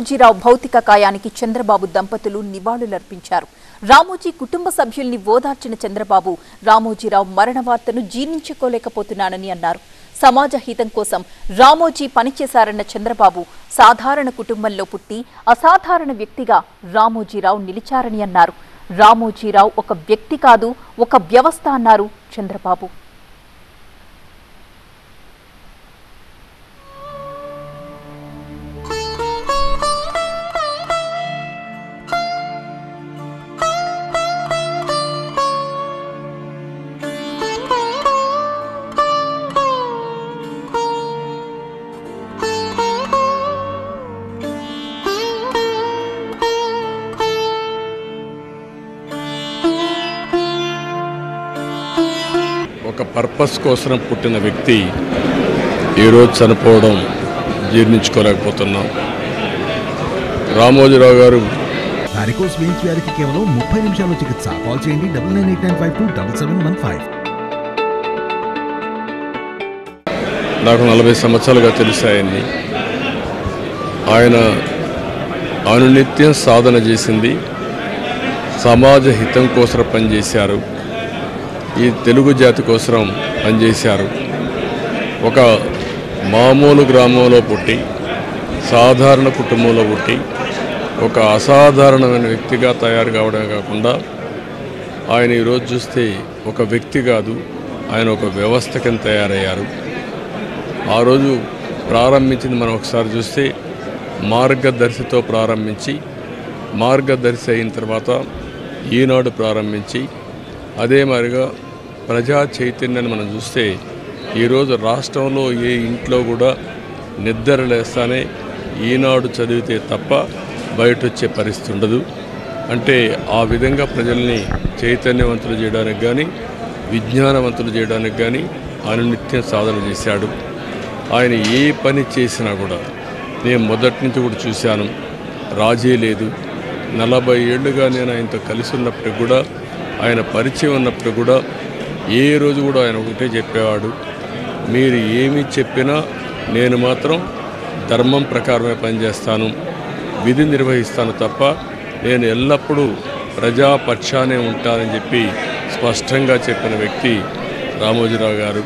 రామోజీరావు భౌతిక కాయానికి చంద్రబాబు దంపతులు నివాళులర్పించారు. రామోజీ కుటుంబ సభ్యుల్ని ఓదార్చిన చంద్రబాబు రామోజీరావు మరణ వార్తను జీర్ణించుకోలేకపోతున్నానని అన్నారు. సమాజ హితం కోసం రామోజీ పనిచేశారన్న చంద్రబాబు సాధారణ కుటుంబంలో పుట్టి అసాధారణ వ్యక్తిగా రామోజీరావు నిలిచారని అన్నారు. రామోజీరావు ఒక వ్యక్తి కాదు, ఒక వ్యవస్థ అన్నారు చంద్రబాబు. ఒక పర్పస్ కోసం పుట్టిన వ్యక్తి ఈరోజు చనిపోవడం జీర్ణించుకోలేకపోతున్నాం. రామోజీరావు గారు వారికోస్ వెయిన్స్ వ్యాధికి కేవలం 30 నిమిషాల్లో చికిత్స. కాల్ చేయండి 9989527715. నాకు 40 సంవత్సరాలుగా తెలిసాయని ఆయన అనునిత్యం సాధన చేసింది, సమాజ హితం కోసం పనిచేశారు, ఈ తెలుగు జాతి కోసం పనిచేశారు. ఒక మామూలు గ్రామంలో పుట్టి సాధారణ కుటుంబంలో పుట్టి ఒక అసాధారణమైన వ్యక్తిగా తయారు కావడమే కాకుండా ఆయన ఈరోజు చూస్తే ఒక వ్యక్తి కాదు, ఆయన ఒక వ్యవస్థ కింద తయారయ్యారు. ఆ రోజు ప్రారంభించింది మనం ఒకసారి చూస్తే మార్గదర్శితో ప్రారంభించి మార్గదర్శి అయిన తర్వాత ఈనాడు ప్రారంభించి అదే మాదిరిగా ప్రజా చైతన్యాన్ని మనం చూస్తే ఈరోజు రాష్ట్రంలో ఏ ఇంట్లో కూడా నిద్ర లేస్తానే ఈనాడు చదివితే తప్ప బయట వచ్చే పరిస్థితి ఉండదు. అంటే ఆ విధంగా ప్రజల్ని చైతన్యవంతులు చేయడానికి కానీ విజ్ఞానవంతులు చేయడానికి కానీ అనునిత్యం సాధన చేశాడు. ఆయన ఏ పని చేసినా కూడా నేను మొదటి నుంచి కూడా చూశాను, రాజీ లేదు. 40 ఏళ్ళుగా నేను ఆయనతో కలిసి ఉన్నప్పటికి కూడా, ఆయన పరిచయం ఉన్నప్పుడు కూడా ఏ రోజు కూడా ఆయన ఒకటే చెప్పేవాడు, మీరు ఏమి చెప్పినా నేను మాత్రం ధర్మం ప్రకారమే పనిచేస్తాను, విధి నిర్వహిస్తాను తప్ప నేను ఎల్లప్పుడూ ప్రజాపక్షానే ఉంటానని చెప్పి స్పష్టంగా చెప్పిన వ్యక్తి రామోజీరావు గారు.